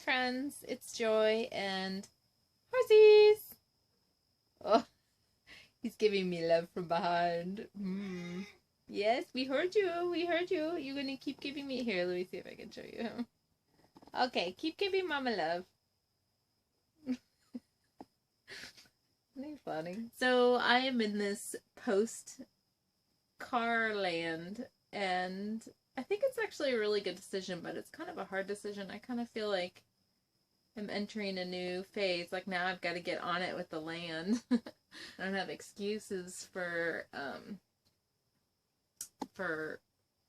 friends, it's Joy and Horsies. Oh, he's giving me love from behind. Yes, we heard you. You're gonna keep giving me here. Let me see if I can show you. Okay, keep giving Mama love. Isn't he funny? So I am in this post-car land, and I think it's actually a really good decision, but it's kind of a hard decision. I kind of feel like I'm entering a new phase. Like now I've got to get on it with the land. I don't have excuses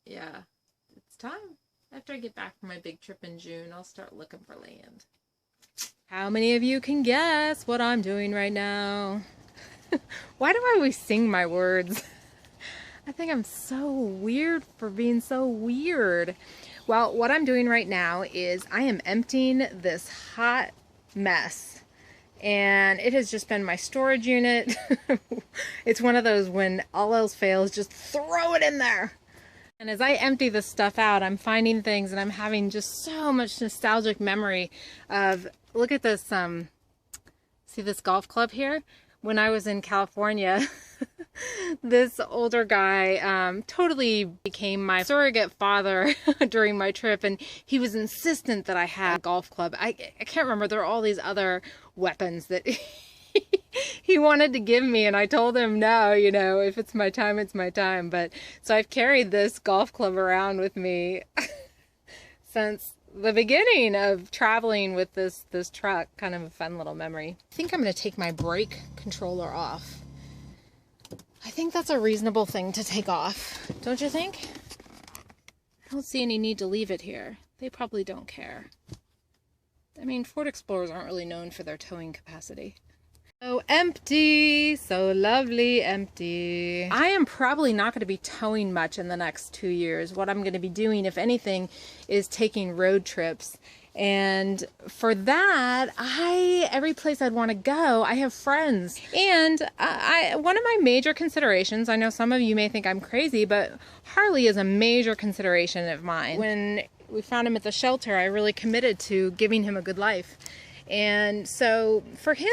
yeah, it's time. After I get back from my big trip in June, I'll start looking for land. How many of you can guess what I'm doing right now? Why do I always sing my words? I think I'm so weird for being so weird. Well, what I'm doing right now is I am emptying this hot mess. And it has just been my storage unit. It's one of those when all else fails, just throw it in there. And as I empty this stuff out, I'm finding things and I'm having just so much nostalgic memory of, look at this, see this golf club here? When I was in California, this older guy totally became my surrogate father during my trip, and he was insistent that I have a golf club. I can't remember, there are all these other weapons that he wanted to give me, and I told him no, you know, if it's my time, it's my time. But so I've carried this golf club around with me since the beginning of traveling with this truck. Kind of a fun little memory. I think I'm going to take my brake controller off. I think that's a reasonable thing to take off, don't you think? I don't see any need to leave it here. They probably don't care. I mean, Ford Explorers aren't really known for their towing capacity. So empty, so lovely empty. I am probably not going to be towing much in the next 2 years. What I'm going to be doing, if anything, is taking road trips. And for that, every place I'd want to go, I have friends. And one of my major considerations, I know some of you may think I'm crazy, but Harley is a major consideration of mine. When we found him at the shelter, I really committed to giving him a good life. And so for him,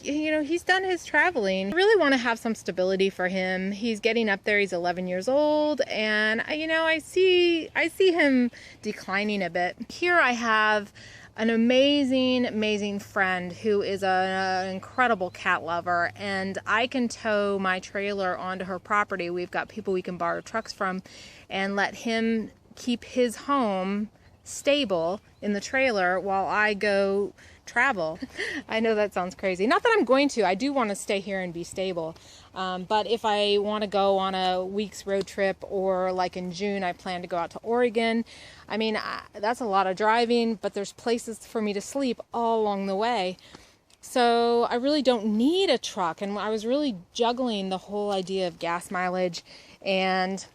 you know, he's done his traveling. I really want to have some stability for him. He's getting up there. He's 11 years old, and you know, I see him declining a bit. Here I have an amazing friend who is an incredible cat lover, and I can tow my trailer onto her property. We've got people we can borrow trucks from and let him keep his home stable in the trailer while I go travel. I know that sounds crazy. Not that I'm going to. I do want to stay here and be stable. But if I want to go on a week's road trip, or like in June, I plan to go out to Oregon. I mean, that's a lot of driving, but there's places for me to sleep all along the way. So I really don't need a truck. And I was really juggling the whole idea of gas mileage, and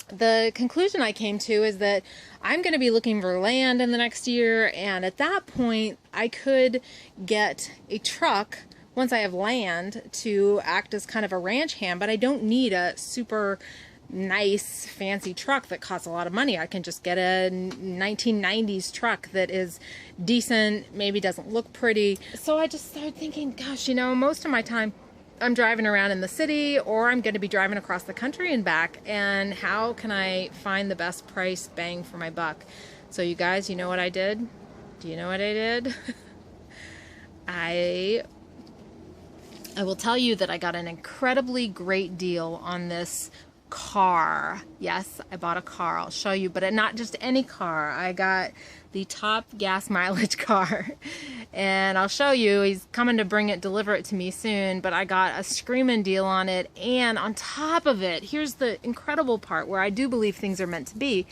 the conclusion I came to is that I'm going to be looking for land in the next year, and at that point I could get a truck once I have land to act as kind of a ranch hand, but I don't need a super nice fancy truck that costs a lot of money. I can just get a 1990s truck that is decent, maybe doesn't look pretty. So I just started thinking, gosh, you know, most of my time I'm driving around in the city, or I'm going to be driving across the country and back, and how can I find the best price bang for my buck? So you guys, you know what I did? Do you know what I did? I will tell you that I got an incredibly great deal on this car. Yes, I bought a car. I'll show you, but not just any car. I got the top gas mileage car, and I'll show you. He's coming to deliver it to me soon, but I got a screaming deal on it. And on top of it, here's the incredible part where I do believe things are meant to be,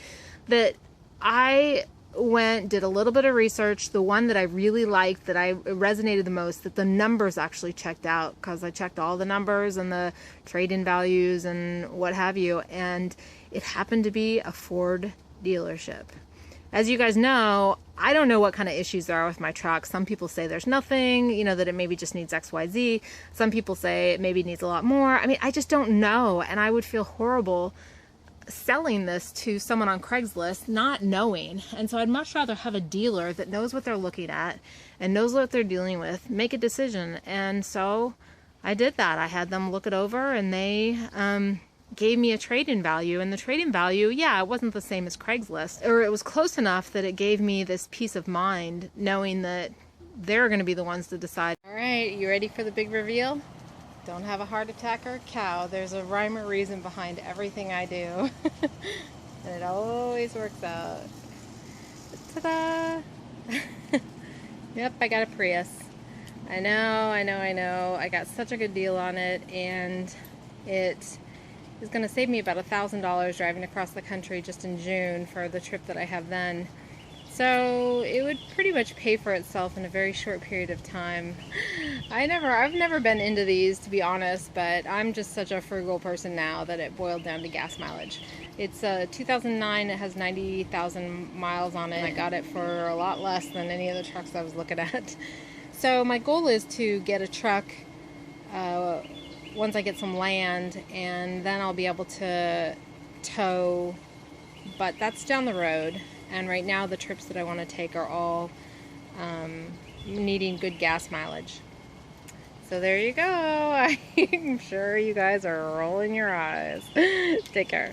that I did a little bit of research. The one that I really liked, that I resonated the most, that the numbers actually checked out, because I checked all the numbers and the trade-in values and what have you, and it happened to be a Ford dealership. As you guys know, I don't know what kind of issues there are with my truck. Some people say there's nothing, you know, that it maybe just needs XYZ. Some people say it maybe needs a lot more. I mean, I just don't know, and I would feel horrible selling this to someone on Craigslist not knowing. And so I'd much rather have a dealer that knows what they're looking at and knows what they're dealing with, make a decision. And so I did that. I had them look it over, and they gave me a trade-in value. And the trade-in value, yeah, it wasn't the same as Craigslist, or it was close enough that it gave me this peace of mind knowing that they're going to be the ones to decide. All right, you ready for the big reveal? Don't have a heart attack or a cow. There's a rhyme or reason behind everything I do. And it always works out. Ta-da! Yep, I got a Prius. I know. I got such a good deal on it, and it is going to save me about $1,000 driving across the country just in June for the trip that I have then. So it would pretty much pay for itself in a very short period of time. I've never been into these, to be honest, but I'm just such a frugal person now that it boiled down to gas mileage. It's a 2009, it has 90,000 miles on it. I got it for a lot less than any of the trucks I was looking at. So my goal is to get a truck once I get some land, and then I'll be able to tow, but that's down the road. And right now the trips that I want to take are all needing good gas mileage. So there you go. I'm sure you guys are rolling your eyes. Take care.